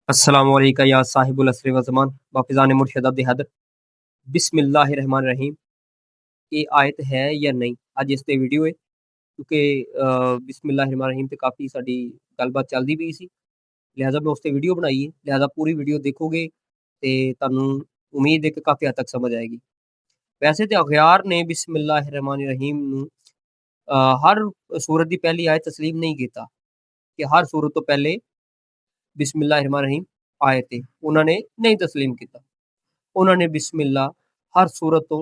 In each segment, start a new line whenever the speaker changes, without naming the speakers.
अस्सलाम वालेकुम या साहिबुल असर व ज़मान वाफिज़ान मुर्शद अब्द हद बिस्मिल्लाहिर्रहमानिर्रहीम। ये आयत है या नहीं अज इस ते वीडियो है क्योंकि बिस्मिल्लाहिर्रहमानिर्रहीम ते काफ़ी साडी गलबात चलदी पई सी, लिहाजा मैं उस ते वीडियो बनाई है। लिहाजा पूरी वीडियो देखोगे ते तुहानू उम्मीद है कि काफ़ी हद तक समझ आएगी। वैसे तो अखयार ने बिस्मिल्लाहिर्रहमानिर्रहीम नू हर सूरत की पहली आयत तस्लीम नहीं किया कि हर सूरत तो पहले बिस्मिल्लाहिर्रहमानिर्रहीम आए थे, उन्होंने नहीं तस्लीम किया। उन्होंने बिस्मिल्ला हर सूरत तो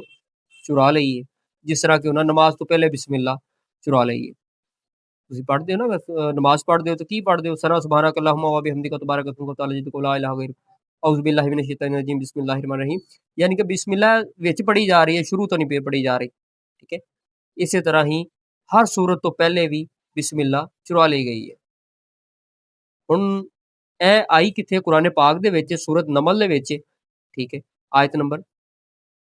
चुरा ली है, जिस तरह कि उन्होंने नमाज तो पहले बिस्मिल्ला चुरा ली है। तुसीं पढ़दे हो ना, नमाज पढ़दे हो तो की पढ़दे हो? सना सुभानक अल्लाहुम्मा व बिहम्दिका तबारक अस्मुका व तआला जद्दुका ला इलाहा गैरुक औज़ु बिल्लाहि मिनश शैतानिर रजीम बिस्मिल्लाहिर्रहमानिर्रहीम। यानी कि बिस्मिल्लाह विच पढ़ी जा रही है, शुरू तो नहीं पढ़ी जा रही। ठीक है, इसी तरह ही हर सूरत तो पहले भी बिस्मिल्लाह चुरा ली गई है। हुण ਇਹ आई किथे कुरान पाक दे विच सूरत नमल दे विच, ठीक है, आयत नंबर,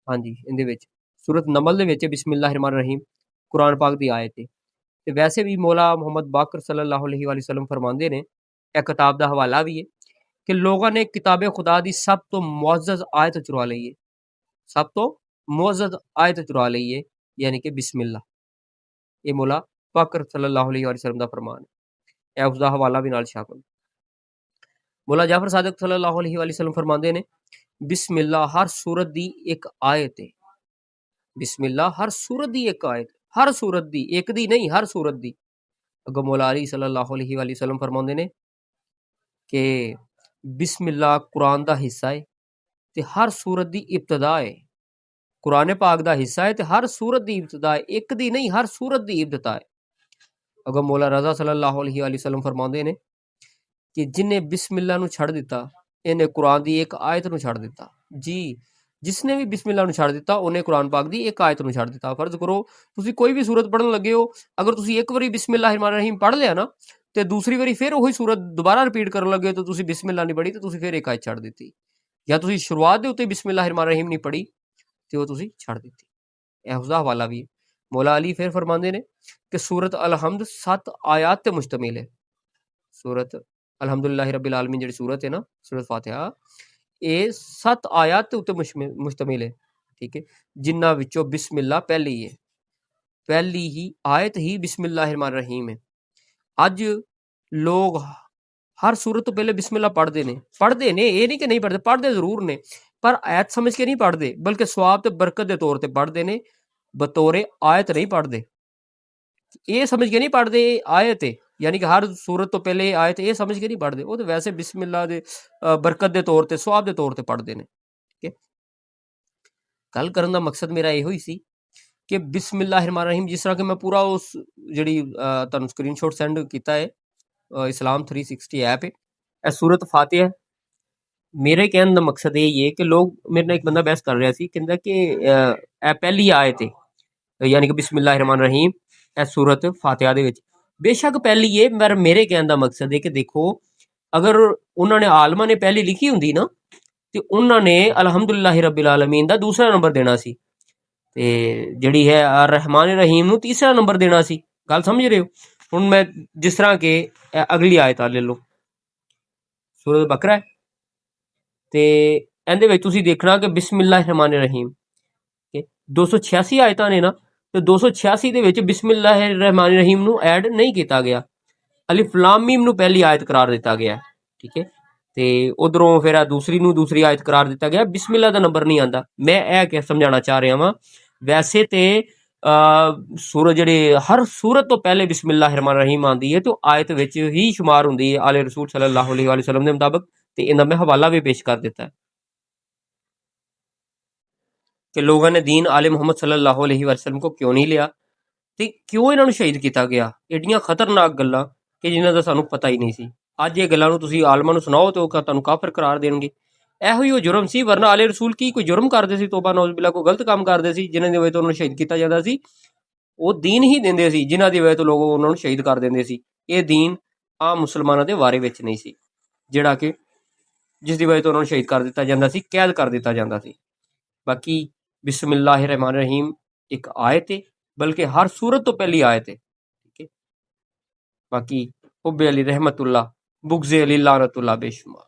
हाँ जी, इहदे विच सूरत नमल दे विच बिस्मिल्लाहिर्रहमानिर्रहीम कुरान पाक दी आयत है। ते वैसे भी मौला मुहम्मद बाकर सल्लल्लाहु अलैहि वसल्लम फरमांदे ने, इह किताब दा हवाला भी है कि लोगों ने किताबे खुदा दी सब तो मुअज़्ज़ज़ आयत चुरा ली है, सब तो मुअज़्ज़ज़ आयत चुरा ली है, यानी कि बिस्मिल्लाह। ये मौला पाकर सल्लल्लाहु अलैहि वसल्लम दा फरमान है। इह उसदा हवाला भी नाल शामिल। मौला जाफर सादिक सल्लल्लाहु अलैहि वसल्लम फरमांदे ने, बिस्मिल्लाह हर सूरत दी एक आयत है। बिस्मिल्लाह हर सूरत दी एक आयत, हर सूरत दी, एक दी नहीं, हर सूरत दी। अगो मौला अली सल्लल्लाहु अलैहि वसल्लम फरमांदे ने कि बिस्मिल्लाह कुरान दा हिस्सा है ते हर सूरत दी इब्तदा है। कुरान पाक दा हिस्सा है ते हर सूरत दी इब्तदा है, एक दी नहीं, हर सूरत दी इब्तदा है। अगो मौला रज़ा सल्लल्लाहु अलैहि वसल्लम फरमांदे ने कि जिन्हें बिस्मिल्लाह नू छड़ दिता, इन्हें कुरान दी एक आयत नू छड़ दिता। जी, जिसने भी बिस्मिल्लाह नू छड़ दिता, उन्हें कुरान पाक दी एक आयत नू छड़ दिता। फर्ज करो तुसी कोई भी सूरत पढ़न लगे हो, अगर तुसी एक बारी बिस्मिल्लाहिर्रहमानिर्रहीम पढ़ लिया ना, ते दूसरी बारी फिर वही सूरत दोबारा रिपीट करन लगे तो तुसी बिस्मिल्लाह नहीं पढ़ी, तो तुसी फिर एक आयत छड़ दिती। या तुसी शुरुआत दे उत्ते बिस्मिल्लाहिर्रहमानिर्रहीम नहीं पढ़ी ते वो तुसी छड़ दिती। यह उसदा हवाला भी है। मौला अली फिर फरमांदे ने कि सूरत अल-हम्द 7 आयात ते मुश्तमिल है। सूरत अल्हम्दुलिल्लाहि रब्बिल आलमीन जिहड़ी सूरत है ना, सूरत फातिहा, ये 7 आयात उत्ते मुश्तमिल है। ठीक है, जिन्हां विचों बिस्मिल्लाह पहली है, पहली ही आयत ही बिस्मिल्लाहिर्रहमानिर्रहीम है। अज लोग हर सूरत तो पहले बिस्मिल्लाह पढ़ते ने, ये नहीं कि नहीं पढ़ते, पढ़ते जरूर ने, पर आयत समझ के नहीं पढ़ते, बल्कि सवाब ते बरकत के तौर पर पढ़ते ने, बतौरे आयत नहीं पढ़ते। ये समझ के नहीं पढ़ते आयत है, यानी कि हर सूरत तो पहले आयत, ये समझ के नहीं पढ़ते, वो तो वैसे बिस्मिल्लाह दे बरकत के तौर पर, सवाब के तौर पर पढ़ते हैं। ठीक है, गल करन दा मकसद मेरा यो ही सी कि बिस्मिल्लाहिर्रहमानिर्रहीम, जिस तरह कि मैं पूरा उस जिहड़ी तुहानू स्क्रीनशॉट सेंड किया है, इस्लाम 360 ऐप है, यह सूरत फातिहा है। मेरे कहने का मकसद यही है कि लोग, मेरे नाल एक बंदा बहस कर रहा सी, कहंदा कि पहली आयत है, यानी कि बिस्मिल्लाहिर्रहमानिर्रहीम यह सूरत फातिहा दे विच बेशक पहली है, पर मेरे कहने का मकसद है कि देखो, अगर उन्होंने आलमा ने पहली लिखी होंगी ना, तो उन्होंने अल्हम्दुलिल्लाहि रब्बिल आलमीन दा दूसरा नंबर देना सी, ते जिहड़ी है रहमानिर्रहीम नू तीसरा नंबर देना सी। गल समझ रहे हो? हुण मैं जिस तरह के अगली आयत ले लो, सूरत बकरा है, ते इहदे विच तुसीं देखना कि बिस्मिल्लाहिर्रहमानिर्रहीम 286 आयतां ने ना, तो 286 दे विच बिस्मिल्लाहिर्रहमानिर्रहीम नू ऐड नहीं किया गया, अलिफ लाम मीम नू पहली आयत करार दिता गया। ठीक है, ते उधरों फिर दूसरी आयत करार दिता गया, बिस्मिल्लाह दा नंबर नहीं आंदा। मैं यह क्या समझाना चाह रहा वां, वैसे ते सूरत जिहड़ी हर सूरत तो पहले बिस्मिल्लाहिर्रहमानिर्रहीम आंदी है, तो आयत विच ही शुमार हुंदी है आले रसूल सल्लल्लाहु अलैहि वसल्लम दे मुताबिक, ते इहदा मैं हवाला भी पेश कर दिता है कि लोगों ने दीन आले मुहम्मद सल्लल्लाहु अलैहि वसल्लम को क्यों नहीं लिया, ते क्यों इन्हां नूं शहीद किया गया। एडियां खतरनाक गल्लां कि जिन्हां दा सानूं पता ही नहीं सी। अज ये गल्लां नूं तुसीं आलमां नूं सुणाओ तो तुहानूं काफिर करार देणगे। ਇਹੋ ਹੀ ਉਹ जुर्म सी, वरना आले रसूल की कोई जुर्म करते सी, तौबा नौज़ बिल्ला, कोई गलत काम करते सी जिन्हां दी वजह तो उन्हां नूं शहीद किया जाता सी। वो दीन ही देंदे सी जिन्हां दी वजह तो लोग उन्हां नूं शहीद कर देंदे सी। ये दीन आम मुसलमानां दे बारे विच नहीं सी, जिहड़ा कि जिस दी वजह तो उन्हां नूं शहीद कर दिता जांदा सी, कैद कर दिता जांदा सी। बाकी बिस्मिल्लाहिर्रहमानिर्रहीम एक आयत है, बल्कि हर सूरत तो पहली आयत है। ठीक है, बाकी हुब्बे अली रहमतुल्लाह, बुग़्ज़े अली लानतुल्लाह बेशुमार।